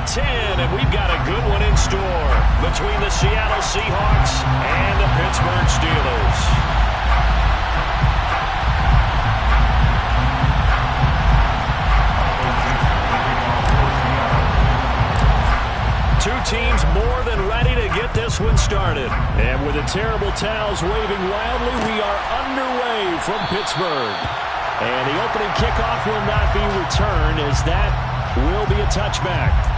10, and we've got a good one in store between the Seattle Seahawks and the Pittsburgh Steelers. Two teams more than ready to get this one started. And with the terrible towels waving wildly, we are underway from Pittsburgh. And the opening kickoff will not be returned, as that will be a touchback.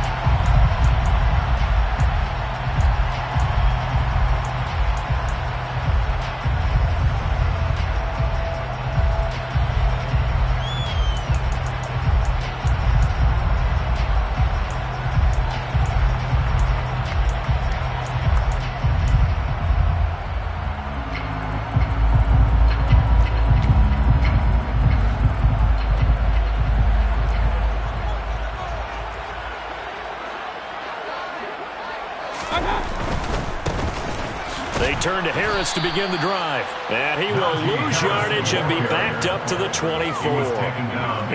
They turn to Harris to begin the drive. And he will lose yardage and be backed up to the 24.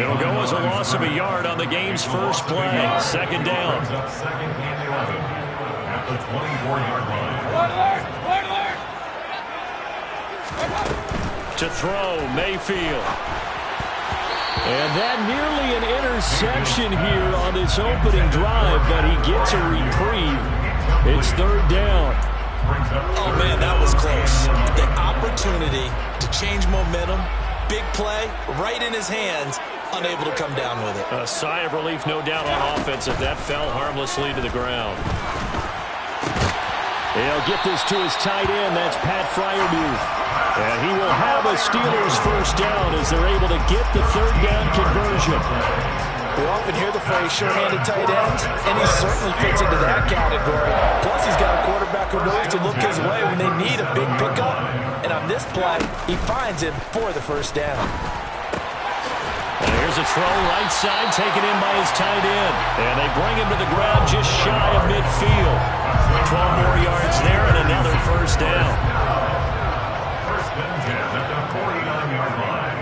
It'll go as a loss of a yard on the game's first play. Second down. At the 24-yard line. To throw, Mayfield. And that nearly an interception here on this opening drive, but he gets a reprieve. It's third down. Oh, man, that was close. The opportunity to change momentum, big play, right in his hands, unable to come down with it. A sigh of relief, no doubt, on offense if that fell harmlessly to the ground. He'll get this to his tight end. That's Pat Fryermuth. And he will have a Steelers first down as they're able to get the third down conversion. We often hear the phrase sure-handed tight ends, and he certainly fits into that category. Plus, he's got a quarterback who knows to look his way when they need a big pickup. And on this play, he finds him for the first down. And here's a throw right side taken in by his tight end. And they bring him to the ground just shy of midfield. 12 more yards there and another first down. First and 10 at the 49-yard line.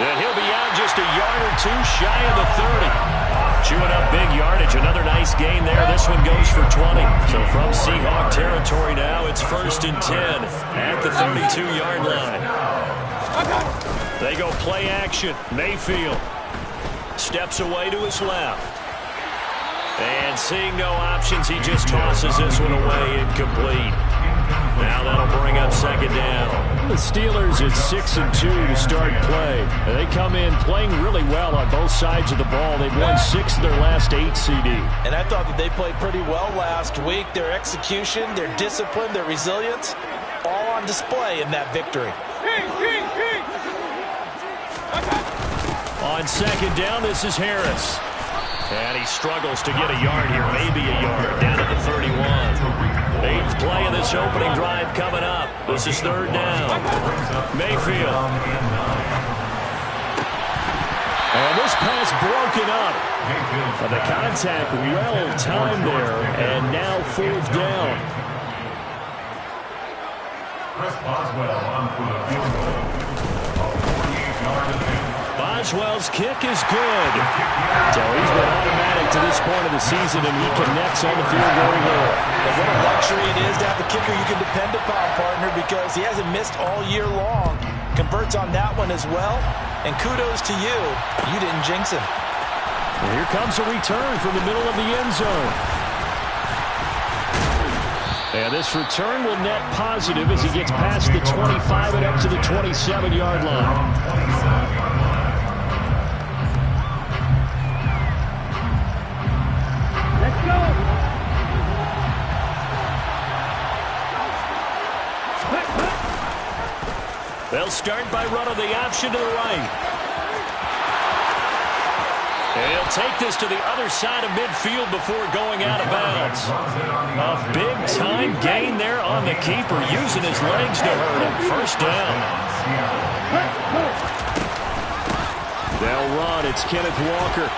And he'll be out just a yard or two shy of the 30. Chewing up big yardage. Another nice gain there. This one goes for 20. So from Seahawk territory now, it's first and 10 at the 32-yard line. They go play action. Mayfield steps away to his left. And seeing no options, he just tosses this one away, incomplete. Now that'll bring up second down. The Steelers at 6-2 to start play. They come in playing really well on both sides of the ball. They've won 6 of their last 8 CD. And I thought that they played pretty well last week. Their execution, their discipline, their resilience, all on display in that victory. On second down, this is Harris. And he struggles to get a yard here, maybe a yard, down at the 31. 8th play of this opening drive coming up. This is third down. Mayfield. And this pass broken up. But the contact well timed there, and now fourth down. Chris Boswell on for the field goal. A 48-yard attempt. Boswell's kick is good. So he's been automatic to this point of the season, and he connects on the field very well. And what a luxury it is to have a kicker you can depend upon, partner, because he hasn't missed all year long. Converts on that one as well. And kudos to you. You didn't jinx him. And here comes a return from the middle of the end zone. And this return will net positive as he gets past the 25 and up to the 27-yard line. They'll start by running the option to the right. And he'll take this to the other side of midfield before going out of bounds. A big-time gain there on the keeper, using his legs to hurt him. First down. They'll run. It's Kenneth Walker.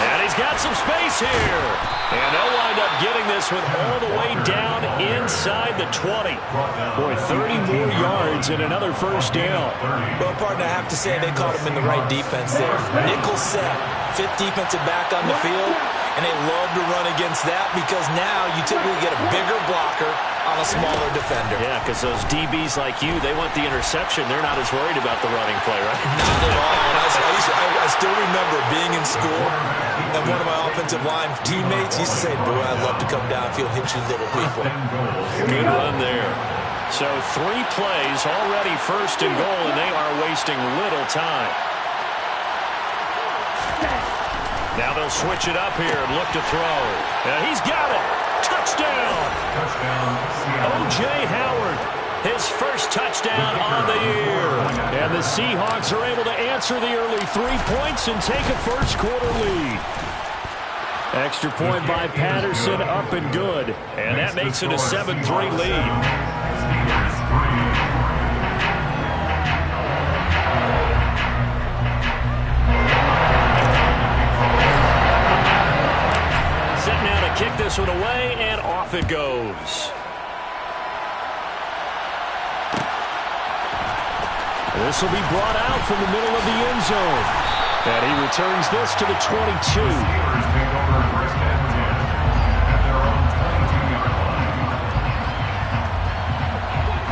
And he's got some space here. And they'll wind up getting this one all the way down inside the 20. Boy, 30 more yards and another first down. Well, partner, I have to say they caught him in the right defense there. Nickel set, fifth defensive back on the field, and they love to run against that because now you typically get a bigger blocker on a smaller defender. Yeah, because those DBs like you, they want the interception. They're not as worried about the running play, right? Not at all. And I still remember being in school, and one of my offensive line teammates used to say, boy, I'd love to come downfield and hit you little people. Good run there. So 3 plays already first and goal, and they are wasting little time. Now they'll switch it up here and look to throw. And he's got it. Touchdown. O.J. Howard, his first touchdown on the year. And the Seahawks are able to answer the early 3 points and take a first quarter lead. Extra point by Patterson, up and good. And that makes it a 7-3 lead. Kick this one away, and off it goes. This will be brought out from the middle of the end zone. And he returns this to the 22.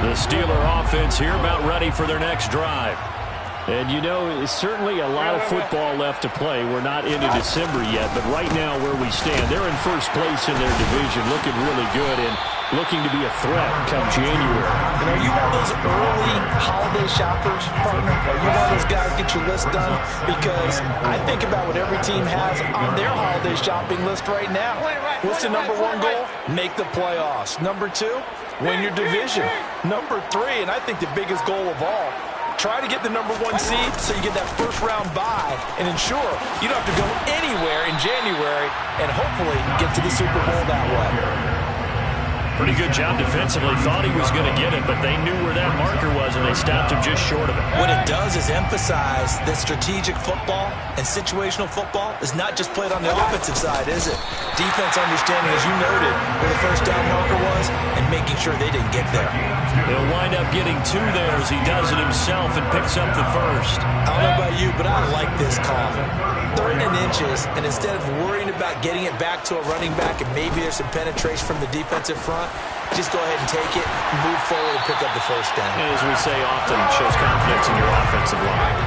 The Steeler offense here about ready for their next drive. And, you know, it's certainly a lot of football left to play. We're not into December yet, but right now where we stand, they're in first place in their division, looking really good and looking to be a threat come January. And are you one of those early holiday shoppers, partner? Are you one of those guys get your list done? Because I think about what every team has on their holiday shopping list right now. What's the number 1 goal? Make the playoffs. Number 2, win your division. Number 3, and I think the biggest goal of all, try to get the number 1 seed so you get that first-round bye and ensure you don't have to go anywhere in January and hopefully get to the Super Bowl that way. Pretty good job defensively. Thought he was going to get it, but they knew where that marker was, and they stopped him just short of it. What it does is emphasize that strategic football and situational football is not just played on the offensive side, is it? Defense understanding, as you noted, where the first down marker was and making sure they didn't get there. They'll wind up getting 2 there as he does it himself and picks up the first. I don't know about you, but I like this call. 3rd and inches, and instead of worrying about getting it back to a running back and maybe there's some penetration from the defensive front, just go ahead and take it, move forward, and pick up the first down. And as we say often, it shows confidence in your offensive line.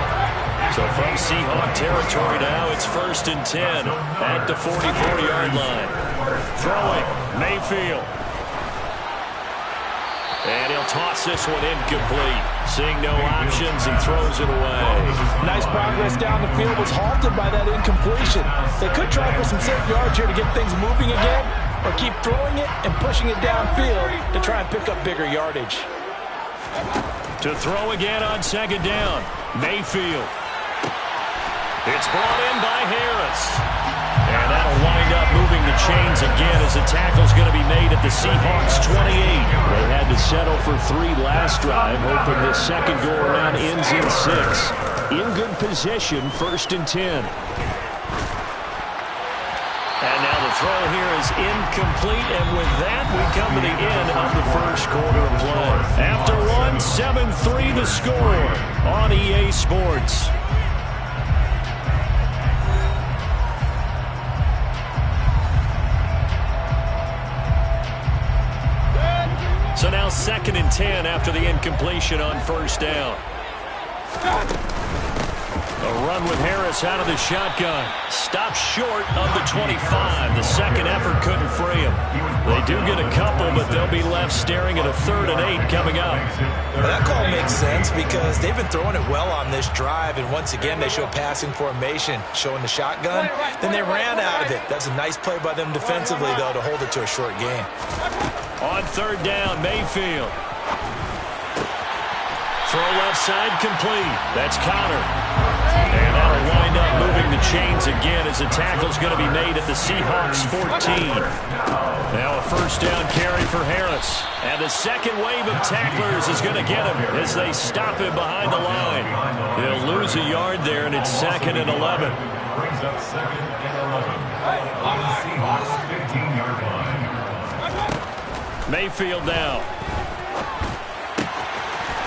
So from Seahawk territory now, it's 1st and 10 at the 44-yard line. Throwing, Mayfield. And he'll toss this one incomplete. Seeing no options, he throws it away. Nice progress down the field, was halted by that incompletion. They could try for some safe yards here to get things moving again, or keep throwing it and pushing it downfield to try and pick up bigger yardage. To throw again on 2nd down, Mayfield. It's brought in by Harris. And that'll wind up moving the chains again as the tackle's going to be made at the Seahawks 28. They had to settle for 3 last drive, hoping this second go-around ends in 6. In good position, 1st and 10. And now the throw here is incomplete, and with that, we come to the end of the first quarter of play. After one, 7-3 the score on EA Sports. So now 2nd and 10 after the incompletion on 1st down. A run with Harris out of the shotgun. Stopped short of the 25. The second effort couldn't free him. They do get a couple, but they'll be left staring at a 3rd and 8 coming up. Well, that call makes sense because they've been throwing it well on this drive, and once again they show passing formation, showing the shotgun. Then they ran out of it. That's a nice play by them defensively, though, to hold it to a short game. On 3rd down, Mayfield. Throw left side complete. That's Connor. And that'll wind up moving the chains again as the tackle's going to be made at the Seahawks 14. Now a 1st down carry for Harris. And the second wave of tacklers is going to get him as they stop him behind the line. They'll lose a yard there, and it's 2nd and 11. brings up 2nd and 11 on the Seahawks 15-yard line. Mayfield now.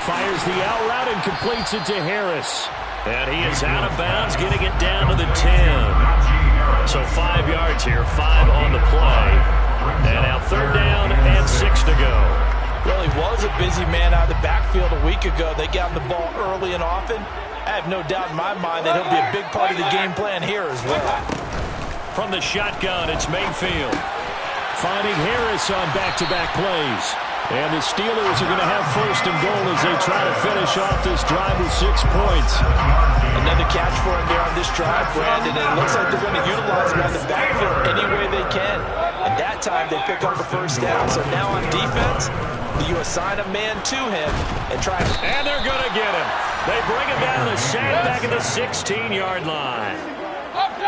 Fires the out route and completes it to Harris. And he is out of bounds, getting it down to the 10. So 5 yards here, 5 on the play. And now 3rd down and 6 to go. Well, he was a busy man out of the backfield a week ago. They got him the ball early and often. I have no doubt in my mind that he'll be a big part of the game plan here as well. From the shotgun, it's Mayfield. Finding Harris on back-to-back plays. And the Steelers are going to have 1st and goal as they try to finish off this drive with 6 points. Another catch for him there on this drive, Brandon. And it looks like they're going to utilize him on the backfield any way they can. And that time they pick up the 1st down. So now on defense, you assign a man to him and try to... And they're going to get him. They bring him down the sack back at the 16-yard line.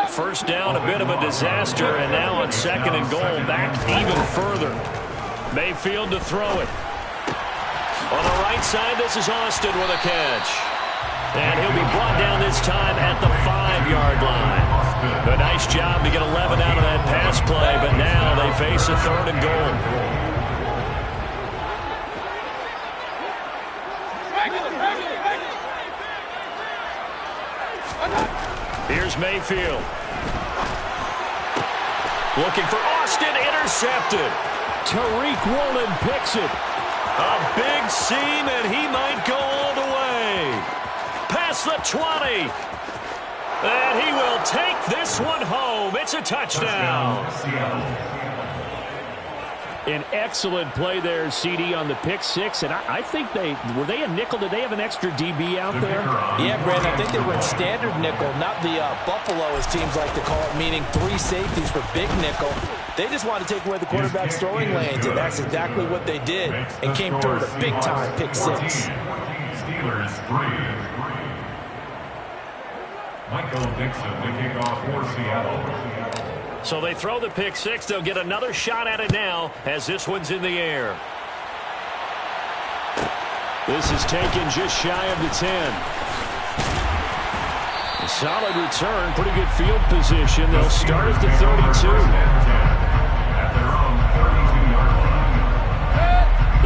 1st down, a bit of a disaster. And now on 2nd and goal, back even further. Mayfield to throw it. On the right side, this is Austin with a catch. And he'll be brought down this time at the 5-yard line. A nice job to get 11 out of that pass play, but now they face a 3rd and goal. Here's Mayfield. Looking for Austin, intercepted. Tariq Woolen picks it. A big seam, and he might go all the way. Past the 20. And he will take this one home. It's a touchdown. An excellent play there, CD, on the pick 6. And I think were they a nickel? Did they have an extra DB out there? Yeah, Brandon, I think they went standard nickel, not the Buffalo, as teams like to call it, meaning 3 safeties for big nickel. They just want to take away the quarterback's throwing lanes, and that's exactly what they did, and came through with a big-time pick 6. Steelers 3. Michael Dixon to kick off for Seattle. So they throw the pick 6. They'll get another shot at it now as this one's in the air. This is taken just shy of the 10. A solid return, pretty good field position. They'll start at the 32.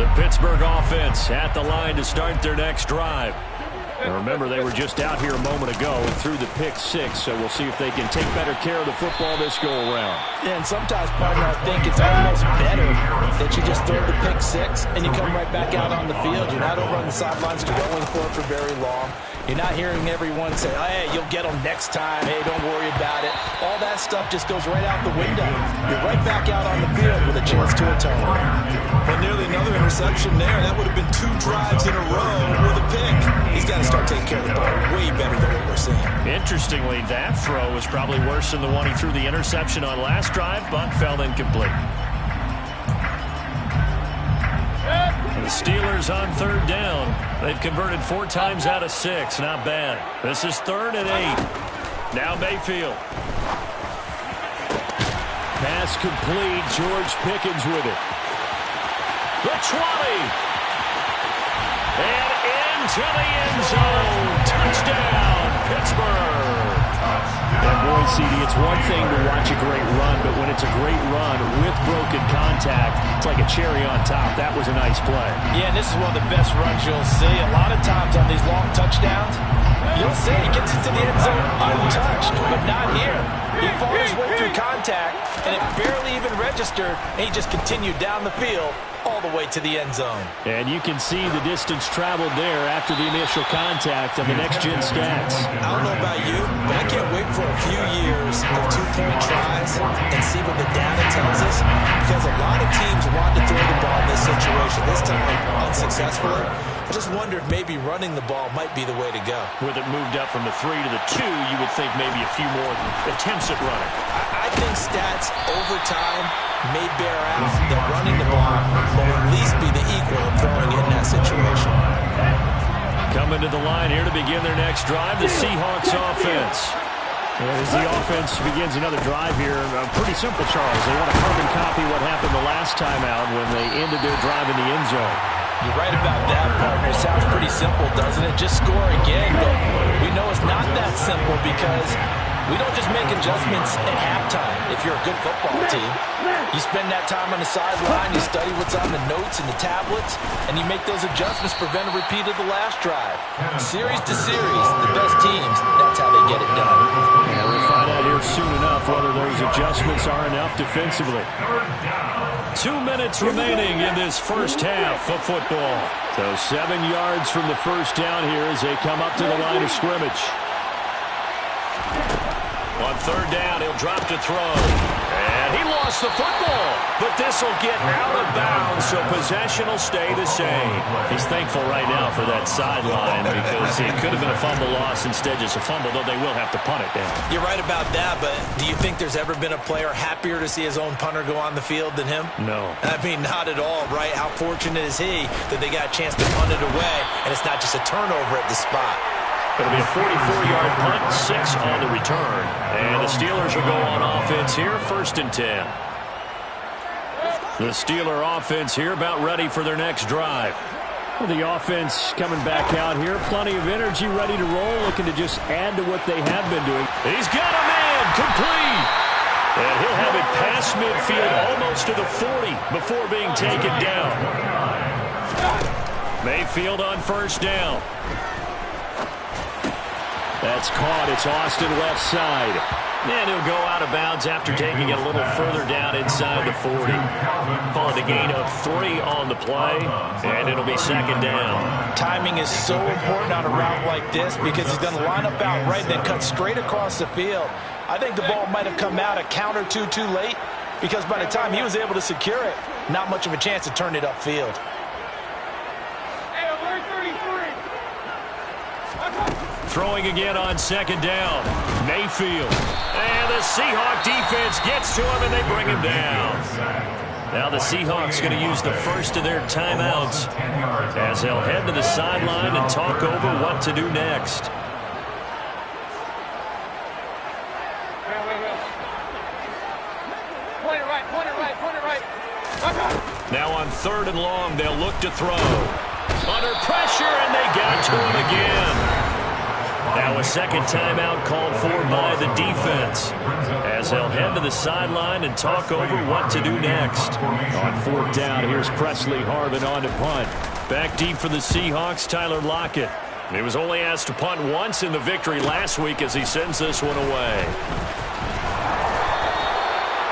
The Pittsburgh offense at the line to start their next drive. And remember, they were just out here a moment ago and threw the pick 6, so we'll see if they can take better care of the football this go-around. Yeah, and sometimes, partner, I think it's almost better that you just throw the pick 6 and you come right back out on the field. You're not over on the sidelines going for it for very long. You're not hearing everyone say, oh, hey, you'll get them next time. Hey, don't worry about it. All that stuff just goes right out the window. You're right back out on the field with a chance to atone. Well, nearly another interception there. That would have been 2 drives in a row with a pick. He's got to start taking care of the ball way better than what we're seeing. Interestingly, that throw was probably worse than the one he threw the interception on last drive, but fell incomplete. The Steelers on 3rd down. They've converted 4 times out of 6. Not bad. This is 3rd and 8. Now Mayfield. Pass complete. George Pickens with it. The 20. And into the end zone. Touchdown, Pittsburgh. And boy, CD, it's one thing to watch a great run, but when it's a great run with broken contact, it's like a cherry on top. That was a nice play. Yeah, and this is one of the best runs you'll see. A lot of times on these long touchdowns, you'll see he gets into the end zone untouched, but not here. He fought his way through contact, and it barely even registered, and he just continued down the field all the way to the end zone. And you can see the distance traveled there after the initial contact of the next-gen stats. I don't know about you, but I can't wait for a few years of 2-point tries and see what the data tells us, because a lot of teams want to throw the ball in this situation. This time, unsuccessfully. I just wondered maybe running the ball might be the way to go. With it moved up from the 3 to the 2, you would think maybe a few more attempts at running. I think stats over time may bear out that running the ball will at least be the equal of throwing it in that situation. Coming to the line here to begin their next drive, the Seahawks offense. As the offense begins another drive here, pretty simple, Charles. They want to carbon copy what happened the last time out when they ended their drive in the end zone. You're right about that, partner. Sounds pretty simple, doesn't it? Just score again, but we know it's not that simple because We don't just make adjustments at halftime if you're a good football team. You spend that time on the sideline, you study what's on the notes and the tablets, and you make those adjustments to prevent a repeat of the last drive. Series to series, the best teams, that's how they get it done. And we'll find out here soon enough whether those adjustments are enough defensively. 2 minutes remaining in this first half of football. So 7 yards from the first down here as they come up to the line of scrimmage. On third down, he'll drop to throw. And he lost the football. But this will get out of bounds, so possession will stay the same. He's thankful right now for that sideline because it could have been a fumble loss, instead just a fumble, though they will have to punt it down. You're right about that, but do you think there's ever been a player happier to see his own punter go on the field than him? No. I mean, not at all, right? How fortunate is he that they got a chance to punt it away, and it's not just a turnover at the spot. It'll be a 44-yard punt, 6 on the return. And the Steelers will go on offense here, 1st and 10. The Steeler offense here about ready for their next drive. Well, the offense coming back out here, plenty of energy, ready to roll, looking to just add to what they have been doing. He's got a man, complete. And he'll have it past midfield, almost to the 40, before being taken down. Mayfield on 1st down. That's caught. It's Austin left side. And he'll go out of bounds after taking it a little further down inside the 40. Call it a gain of 3 on the play, and it'll be 2nd down. Timing is so important on a route like this because he's going to line up out right, then cut straight across the field. I think the ball might have come out a count or two too late because by the time he was able to secure it, not much of a chance to turn it upfield. Throwing again on 2nd down. Mayfield. And the Seahawk defense gets to him, and they bring him down. Now the Seahawks going to use the first of their timeouts as they'll head to the sideline and talk over what to do next. Point it right. Now on 3rd and long, they'll look to throw. Under pressure, and they got to him again. Now a 2nd timeout called for by the defense as they'll head to the sideline and talk over what to do next. On 4th down, here's Presley Harvin on to punt. Back deep for the Seahawks, Tyler Lockett. He was only asked to punt once in the victory last week as he sends this one away.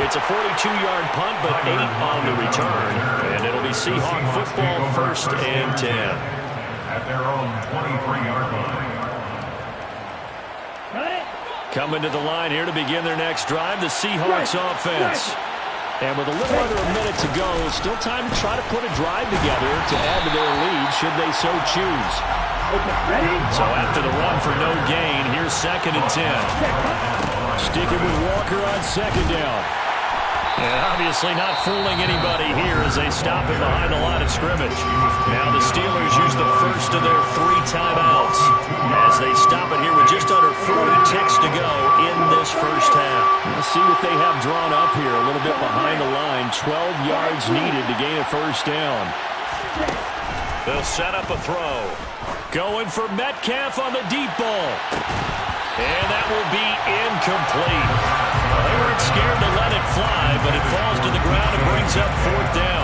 It's a 42-yard punt, but 8 on the return. And it'll be Seahawk football, 1st and 10. At their own 23-yard line. Coming to the line here to begin their next drive, the Seahawks offense. And with a little under a minute to go, still time to try to put a drive together to add to their lead should they so choose. So after the run for no gain, here's 2nd and 10. Sticking with Walker on 2nd down. And obviously not fooling anybody here as they stop him behind the line of scrimmage. Now the Steelers use the first of their 3 timeouts as they stop it here with just under 40 ticks to go in this first half. Let's see what they have drawn up here. A little bit behind the line. 12 yards needed to gain a 1st down. They'll set up a throw. Going for Metcalf on the deep ball. And that will be incomplete. Well, they weren't scared to let it fly, but it falls to the ground and brings up 4th down.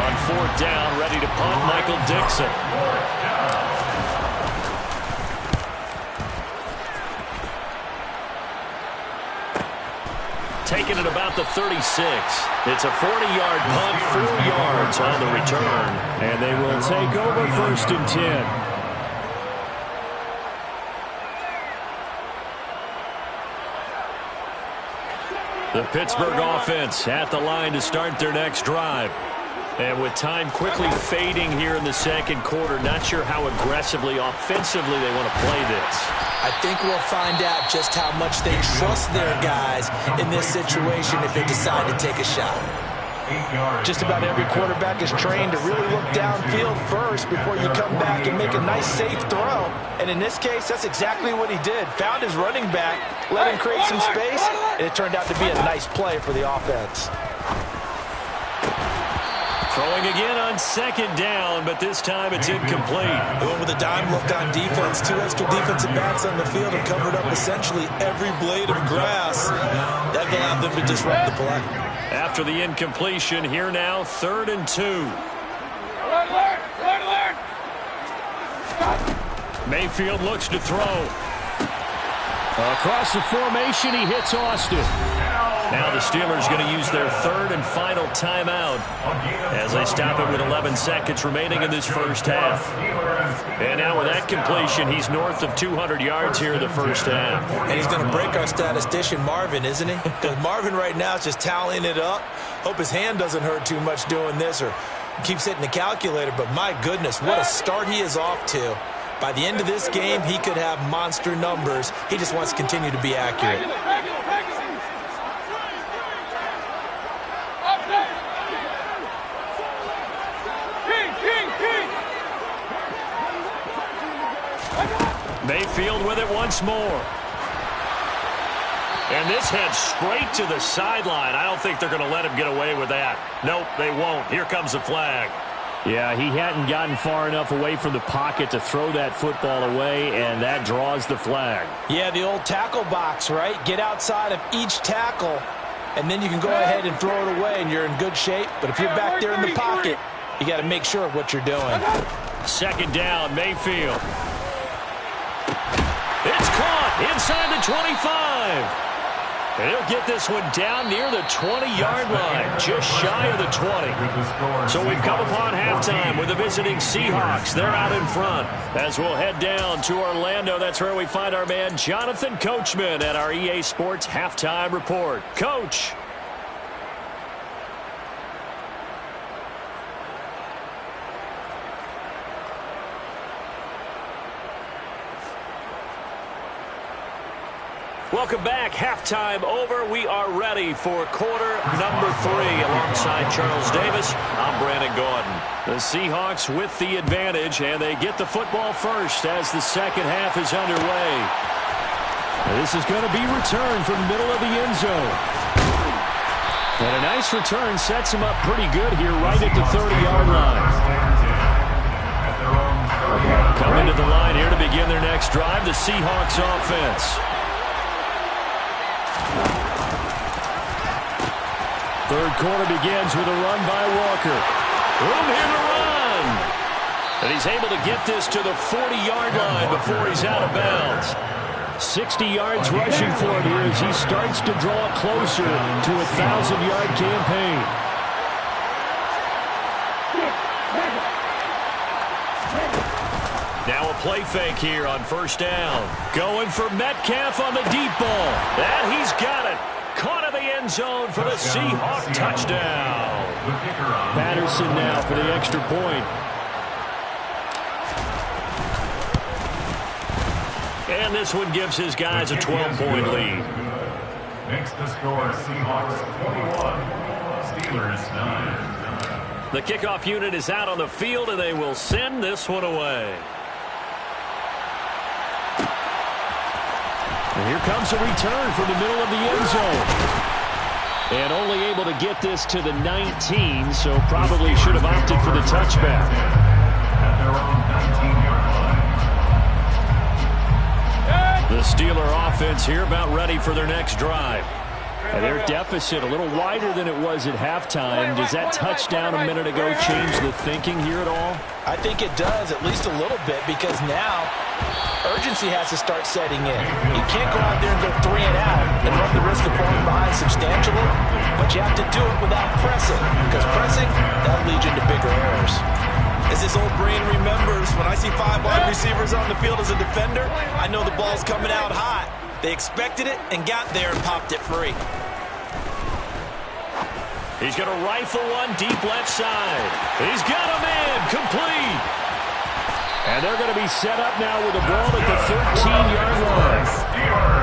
On 4th down, ready to punt, Michael Dixon. Taking it about the 36. It's a 40-yard punt, 4 yards on the return. And they will take over 1st and 10. The Pittsburgh offense at the line to start their next drive. And with time quickly fading here in the 2nd quarter, not sure how aggressively, offensively they want to play this. I think we'll find out just how much they trust their guys in this situation if they decide to take a shot. Just about every quarterback is trained to really look downfield first before you come back and make a nice, safe throw. And in this case, that's exactly what he did. Found his running back, let him create some space, and it turned out to be a nice play for the offense. Throwing Going again on second down, but this time it's incomplete. Going with a dime look on defense. 2 extra defensive backs on the field and covered up essentially every blade of grass. That allowed them to disrupt the play. After the incompletion, here now, 3rd and 2. Mayfield looks to throw. Across the formation, he hits Austin. Now the Steelers going to use their 3rd and final timeout as they stop it with 11 seconds remaining in this first half. And now with that completion, he's north of 200 yards here in the first half. And he's going to break our statistician Marvin, isn't he? Because Marvin right now is just tallying it up. Hope his hand doesn't hurt too much doing this or keeps hitting the calculator. But my goodness, what a start he is off to. By the end of this game, he could have monster numbers. He just wants to continue to be accurate. Mayfield with it once more. And this heads straight to the sideline. I don't think they're going to let him get away with that. Nope, they won't. Here comes the flag. Yeah, he hadn't gotten far enough away from the pocket to throw that football away, and that draws the flag. Yeah, the old tackle box, right? Get outside of each tackle, and then you can go ahead and throw it away, and you're in good shape. But if you're back there in the pocket, you got to make sure of what you're doing. 2nd down, Mayfield. It's caught inside the 25. And he'll get this one down near the 20-yard line, just shy of the 20. So we've come upon halftime with the visiting Seahawks. They're out in front. As we'll head down to Orlando, that's where we find our man Jonathan Coachman at our EA Sports Halftime Report. Coach. Welcome back. Halftime over. We are ready for quarter number 3. Alongside Charles Davis, I'm Brandon Gordon. The Seahawks with the advantage, and they get the football first as the second half is underway. This is going to be returned from the middle of the end zone. And a nice return sets him up pretty good here right at the 30-yard line. Coming to the line here to begin their next drive, the Seahawks offense. Third quarter begins with a run by Walker. Room here to run. And he's able to get this to the 40-yard line before he's out of bounds. 60 yards rushing for him here as he starts to draw closer to a 1,000-yard campaign. Now a play fake here on first down. Going for Metcalf on the deep ball. And he's got it. Caught in the end zone for the Seahawk touchdown. Patterson now for the extra point. And this one gives his guys a 12-point lead. Makes the score Seahawks 21, Steelers 9. The kickoff unit is out on the field, and they will send this one away. And here comes a return from the middle of the end zone. And only able to get this to the 19, so probably should have opted for the touchback. At their own 19-yard line. The Steeler offense here about ready for their next drive. And their deficit a little wider than it was at halftime. Does that touchdown a minute ago change the thinking here at all? I think it does, at least a little bit, because now urgency has to start setting in. You can't go out there and go 3 and out and run the risk of falling behind substantially, but you have to do it without pressing, because pressing, that'll lead you into bigger errors. As his old brain remembers, when I see 5 wide receivers on the field as a defender, I know the ball's coming out hot. They expected it and got there and popped it free. He's going to rifle one deep left side. He's got a man complete. And they're going to be set up now with the ball at the 13-yard line.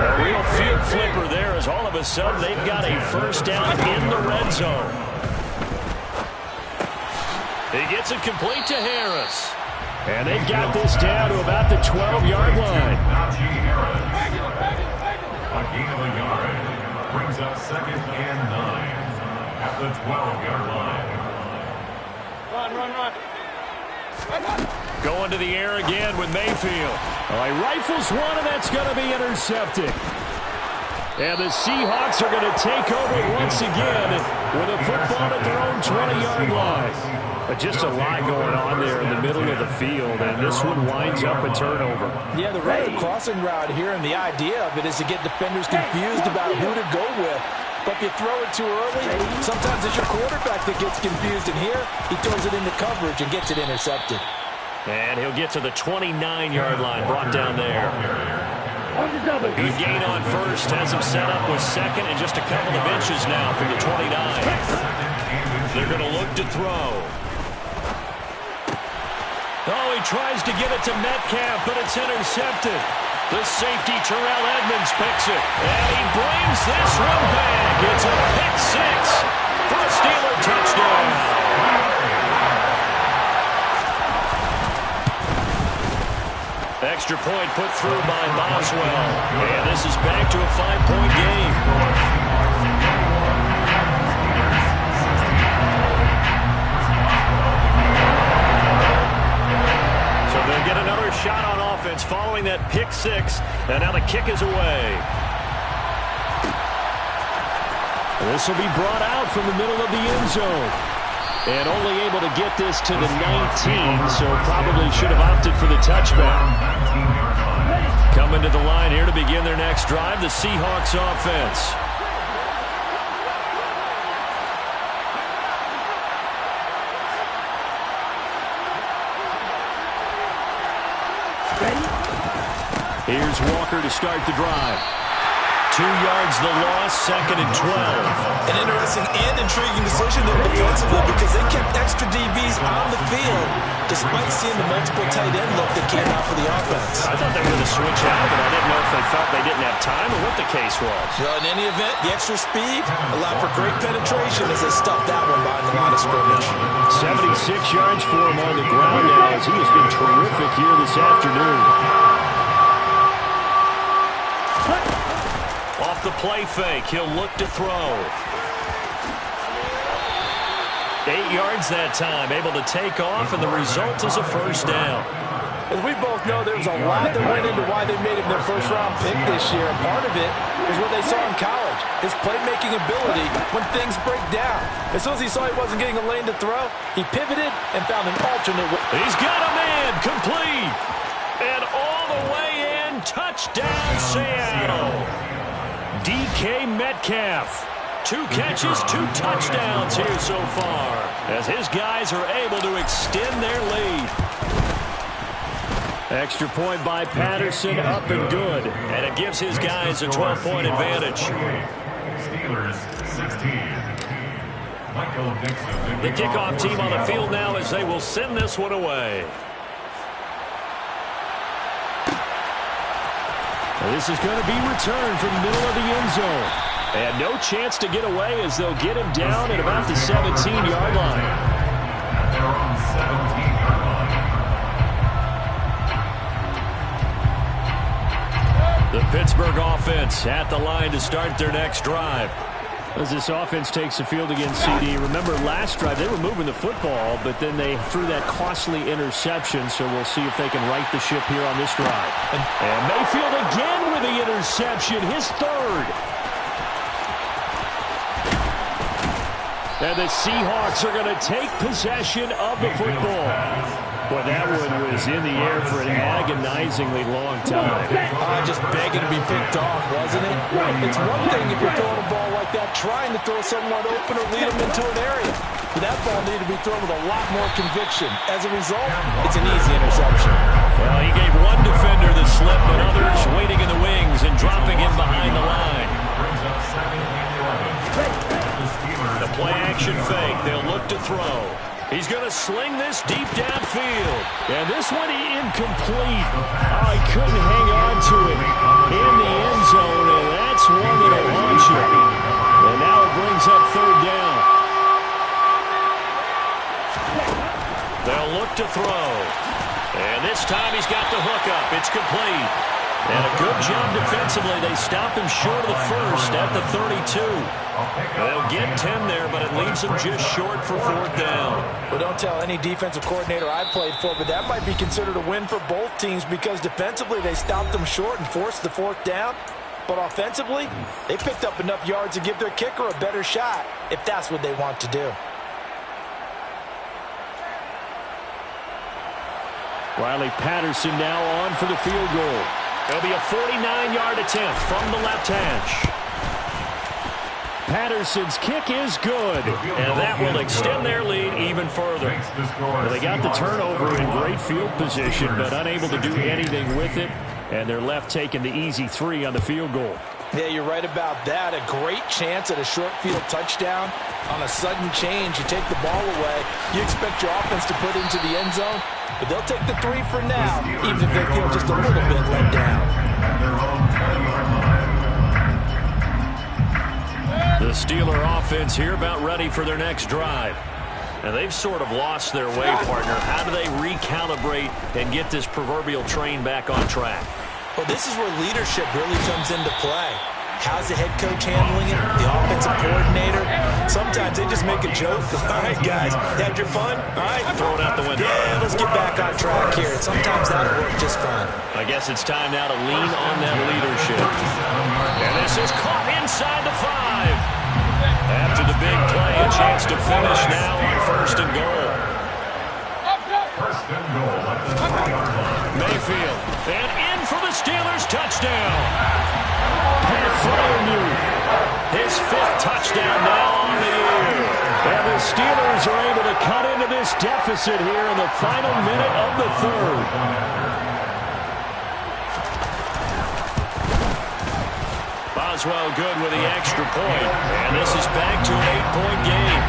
A real field flipper there as all of a sudden they've got a first down in the red zone. He gets it complete to Harris. And they've got this down to about the 12-yard line. A gain of a yard brings up 2nd and 9 at the 12-yard line. Going to the air again with Mayfield. All right, rifles one, and that's going to be intercepted. And the Seahawks are going to take over once again with a football at their own 20-yard line. Just a lot going on there in the middle of the field, and this one winds up a turnover. Yeah, the right crossing route here, and the idea of it is to get defenders confused about who to go with. But if you throw it too early, sometimes it's your quarterback that gets confused, and here he throws it into coverage and gets it intercepted. And he'll get to the 29-yard line, brought down there. A good gain on first, has him set up with second and just a couple of inches now from the 29. They're going to look to throw. Oh, he tries to give it to Metcalf, but it's intercepted. The safety, Terrell Edmonds, picks it. And he brings this one back. It's a pick six for a Steeler touchdown. Extra point put through by Boswell. And this is back to a 5-point game. So they'll get another shot on offense following that pick six. And now the kick is away. This will be brought out from the middle of the end zone. And only able to get this to the 19, so probably should have opted for the touchback. Coming to the line here to begin their next drive, the Seahawks offense. Here's Walker to start the drive. 2 yards the loss, second and 12. An interesting and intriguing decision there defensively because they kept extra DBs on the field despite seeing the multiple tight end look that came out for the offense. I thought they were going to switch out, but I didn't know if they felt they didn't have time or what the case was. Well, in any event, the extra speed allowed for great penetration as they stuffed that one behind the line of scrimmage. 76 yards for him on the ground now as he has been terrific here this afternoon. Off the play fake, he'll look to throw. 8 yards that time, able to take off, and the result is a first down. As we both know, there was a lot that went into why they made him their first-round pick this year. And part of it was what they saw in college, his playmaking ability when things break down. As soon as he saw he wasn't getting a lane to throw, he pivoted and found an alternate way. He's got a man, complete. And all the way in, touchdown Seattle. DK Metcalf. 2 catches, 2 touchdowns here so far as his guys are able to extend their lead. Extra point by Patterson, up and good. And it gives his guys a 12-point advantage. Steelers 16. Michael Dixon. The kickoff team on the field now as they will send this one away. This is going to be returned from the middle of the end zone. And no chance to get away as they'll get him down at about the 17-yard line. At their own 17-yard line. The Pittsburgh offense at the line to start their next drive. As this offense takes the field against CD, remember last drive they were moving the football, but then they threw that costly interception, so we'll see if they can right the ship here on this drive. And Mayfield again with the interception, his third. And the Seahawks are going to take possession of the football. Boy, that one was in the air for an agonizingly long time. Just begging to be picked off, wasn't it? It's one thing if you're throwing a ball like that, trying to throw someone open or lead them into an area. But that ball needed to be thrown with a lot more conviction. As a result, it's an easy interception. Well, he gave one defender the slip, but others waiting in the wings and dropping him behind the line. The play-action fake, they'll look to throw. He's going to sling this deep downfield. And this one incomplete. Oh, he couldn't hang on to it in the end zone, and that's one that'll launch him. And now it brings up third down. They'll look to throw. And this time he's got the hook up. It's complete. And a good job defensively. They stop him short of the first at the 32. They'll get 10 there, but it leaves them just short for 4th down. Well, don't tell any defensive coordinator I played for, but that might be considered a win for both teams because defensively they stopped them short and forced the 4th down. But offensively, they picked up enough yards to give their kicker a better shot if that's what they want to do. Riley Patterson now on for the field goal. It'll be a 49-yard attempt from the left hash. Patterson's kick is good, and that will extend their lead even further. Well, they got the turnover in great field position, but unable to do anything with it, and they're left taking the easy 3 on the field goal. Yeah, you're right about that. A great chance at a short field touchdown. On a sudden change, you take the ball away. You expect your offense to put into the end zone, but they'll take the 3 for now, even if they feel just a little bit let down. The Steeler offense here about ready for their next drive. And they've sort of lost their way, partner. How do they recalibrate and get this proverbial train back on track? Well, this is where leadership really comes into play. How's the head coach handling it? The offensive coordinator? Sometimes they just make a joke. All right, guys, had your fun? All right. Throw it out the window. Yeah, let's get back on track here. And sometimes that'll work just fine. I guess it's time now to lean on that leadership. And this is caught inside the 5. After the big play, a chance to finish now on 1st and goal. First and goal at the 20-yard line. Mayfield, and in for the Steelers' touchdown. Pat Freiermuth, his 5th touchdown now on the year. And the Steelers are able to cut into this deficit here in the final minute of the 3rd. Boswell good with the extra point, and this is back to an 8-point game.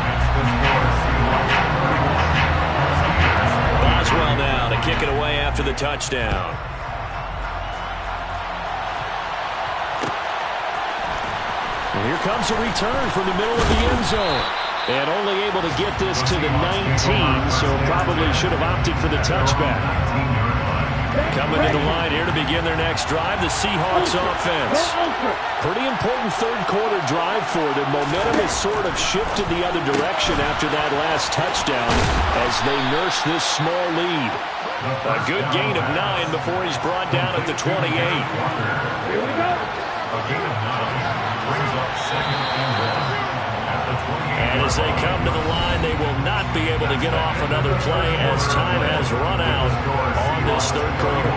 Boswell now to kick it away after the touchdown. And here comes a return from the middle of the end zone. And only able to get this to the 19, so probably should have opted for the touchback. Coming to the line here to begin their next drive, the Seahawks offense. Pretty important 3rd quarter drive for them. Momentum has sort of shifted the other direction after that last touchdown as they nurse this small lead. A good gain of 9 before he's brought down at the 28. Here we go. A gain of 9 brings up 2nd and 1 at the 28. And as they come to the line, they will not be able to get off another play as time has run out on this 3rd quarter.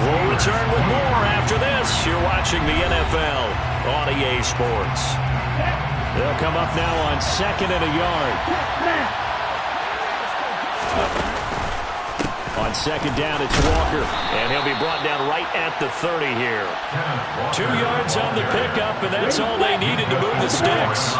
We'll return with more after this. You're watching the NFL on EA Sports. They'll come up now on 2nd and a yard. On 2nd down, it's Walker, and he'll be brought down right at the 30 here. 2 yards on the pickup, and that's all they needed to move the sticks.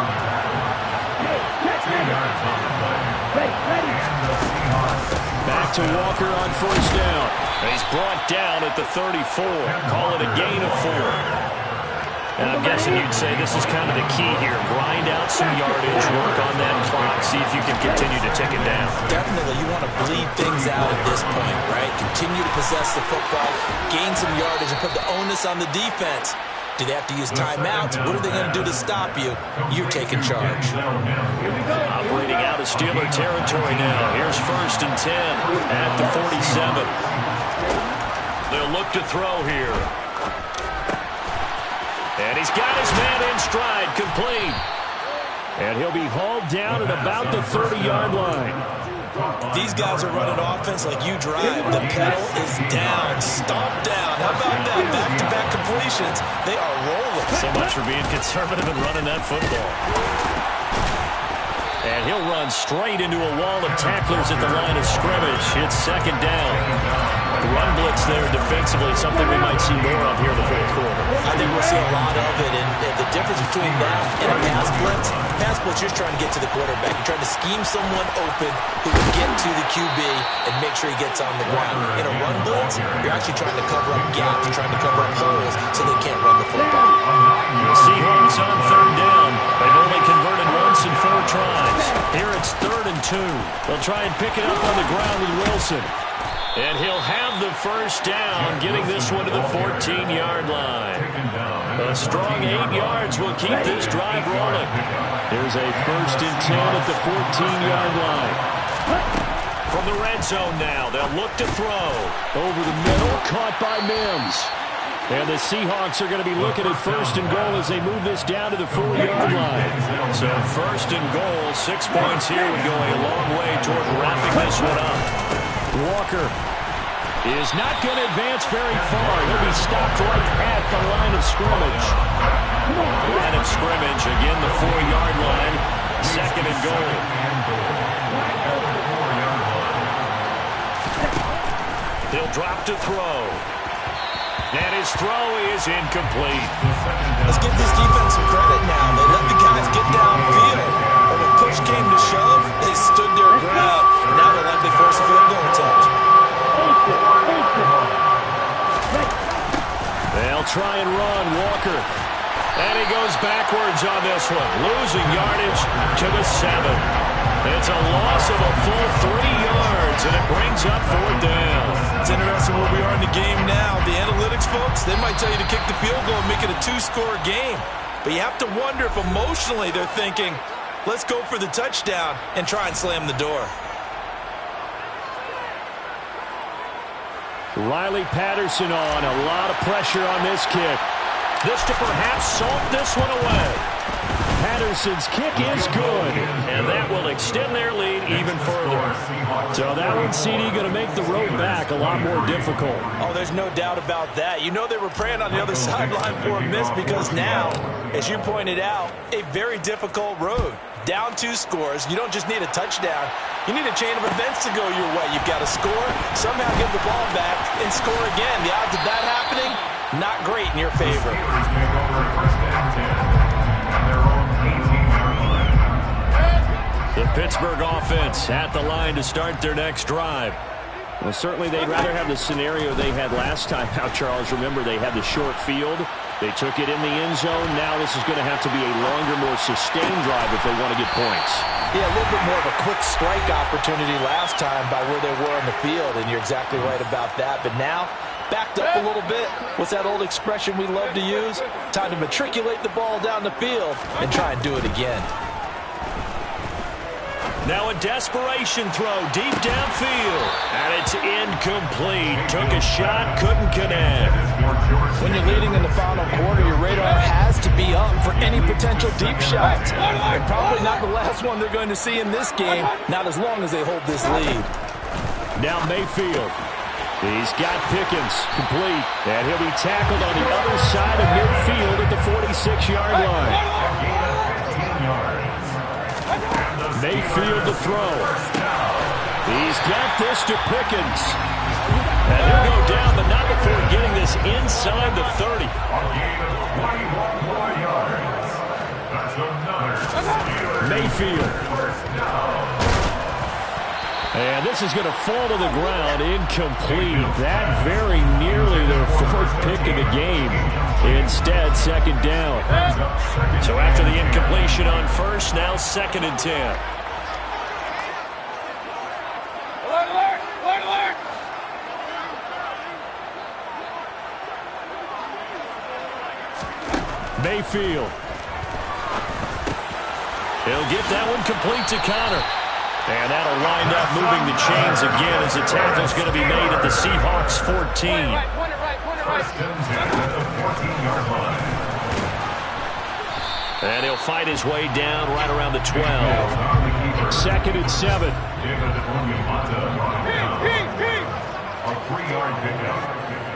Back to Walker on 1st down. He's brought down at the 34. Call it a gain of 4. And I'm guessing you'd say this is kind of the key here. Grind out some yardage, work on that clock, see if you can continue to tick it down. Definitely, you want to bleed things out at this point, right? Continue to possess the football, gain some yardage, and put the onus on the defense. Do they have to use timeouts? What are they going to do to stop you? You're taking charge. Operating out of Steeler territory now. Here's 1st and 10 at the 47. They'll look to throw here. And he's got his man in stride, complete. And he'll be hauled down at about the 30-yard line. These guys are running offense like you drive. The pedal is down, stomped down. How about that? Back-to-back completions. They are rolling. So much for being conservative and running that football. And he'll run straight into a wall of tacklers at the line of scrimmage. It's 2nd down. The run blitz there defensively, something we might see more of here in the 4th quarter. I think we'll see a lot of it. And the difference between that and a pass blitz, you're trying to get to the quarterback. You're trying to scheme someone open who can get to the QB and make sure he gets on the ground. In a run blitz, you're actually trying to cover up gaps. You're trying to cover up holes so they can't run the football. The Seahawks on 3rd down. They've only converted once in 4 tries. Here it's 3rd and 2. They'll try and pick it up on the ground with Wilson. And he'll have the first down, getting this one to the 14-yard line. A strong 8 yards will keep this drive rolling. Here's a 1st and 10 at the 14-yard line. From the red zone now, they'll look to throw. Over the middle, caught by Mims. And the Seahawks are going to be looking at 1st and goal as they move this down to the 4-yard line. So 1st and goal, 6 points here would go a long way toward wrapping this one up. Walker is not going to advance very far. He'll be stopped right at the line of scrimmage. Line of scrimmage, again the 4-yard line. 2nd and goal. He'll drop to throw. And his throw is incomplete. Let's give this defense some credit now. They let the guys get downfield. But when push came to shove, they stood their ground. And now they'll likely force a field goal attempt. They'll try and run Walker. And he goes backwards on this one. Losing yardage to the 7. It's a loss of a full 3 yards, and it brings up 4th down. It's interesting where we are in the game now. The analytics folks, they might tell you to kick the field goal and make it a 2-score game. But you have to wonder if emotionally they're thinking, let's go for the touchdown and try and slam the door. Riley Patterson on. A lot of pressure on this kick. This to perhaps salt this one away. Patterson's kick is good, and that will extend their lead even further. So that one, CD, going to make the road back a lot more difficult. Oh, there's no doubt about that. You know they were praying on the other sideline for a miss because now, as you pointed out, a very difficult road. Down 2 scores. You don't just need a touchdown. You need a chain of events to go your way. You've got to score, somehow get the ball back, and score again. The odds of that happening, not great in your favor. The Pittsburgh offense at the line to start their next drive. Well, certainly they'd rather have the scenario they had last time out, Charles. Remember, they had the short field. They took it in the end zone. Now this is going to have to be a longer, more sustained drive if they want to get points. Yeah, a little bit more of a quick strike opportunity last time by where they were on the field, and you're exactly right about that. But now, backed up a little bit. What's that old expression we love to use? Time to matriculate the ball down the field and try and do it again. Now a desperation throw deep downfield. And it's incomplete. Took a shot, couldn't connect. When you're leading in the final quarter, your radar has to be up for any potential deep shots. And probably not the last one they're going to see in this game, not as long as they hold this lead. Now Mayfield. He's got Pickens complete. And he'll be tackled on the other side of midfield at the 46-yard line. Mayfield to throw. He's got this to Pickens. And he'll go down, but not before getting this inside the 30. Mayfield. And this is going to fall to the ground, incomplete. That very nearly their 4th pick of the game. Instead, 2nd down. So after the incompletion on 1st, now 2nd and 10. Mayfield. He'll get that one complete to Connor. And that'll wind up moving the chains again as the tackle's going to be made at the Seahawks 14. And he'll fight his way down right around the 12. 2nd and 7. A 3-yard pickup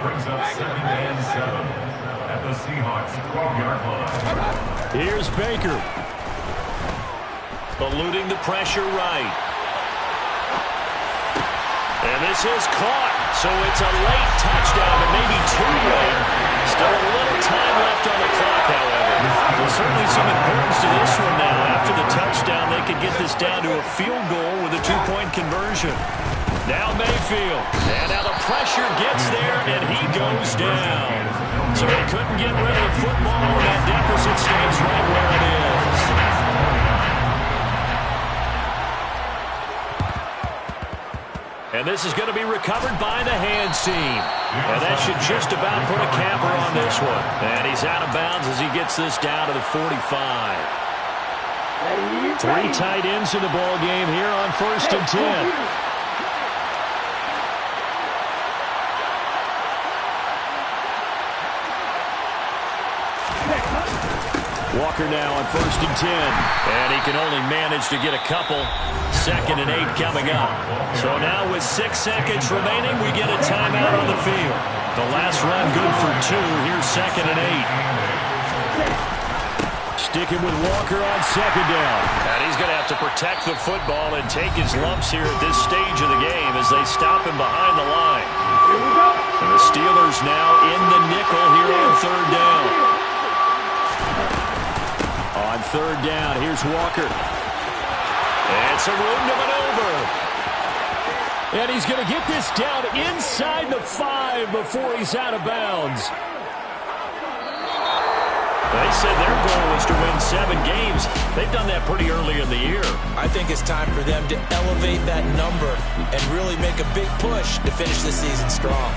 brings up 2nd and 7 at the Seahawks 12-yard line. Here's Baker. Eluding the pressure right. And this is caught. So it's a late touchdown, but maybe too late. Still a little time left on the clock, however. There's certainly some importance to this one now. After the touchdown, they could get this down to a field goal with a 2-point conversion. Now Mayfield. And now the pressure gets there, and he goes down. So he couldn't get rid of the football, and that deficit stays right where it is. And this is going to be recovered by the hands team. And that should just about put a capper on this one. And he's out of bounds as he gets this down to the 45. 3 tight ends in the ball game here on 1st and 10. Walker now on 1st and 10. And he can only manage to get a couple. 2nd and 8 coming up. So now with 6 seconds remaining, we get a timeout on the field. The last run good for 2. Here's 2nd and 8. Sticking with Walker on 2nd down. And he's going to have to protect the football and take his lumps here at this stage of the game as they stop him behind the line. And the Steelers now in the nickel here on 3rd down. On 3rd down, here's Walker. It's a room to maneuver. And he's going to get this down inside the 5 before he's out of bounds. They said their goal was to win 7 games. They've done that pretty early in the year. I think it's time for them to elevate that number and really make a big push to finish the season strong.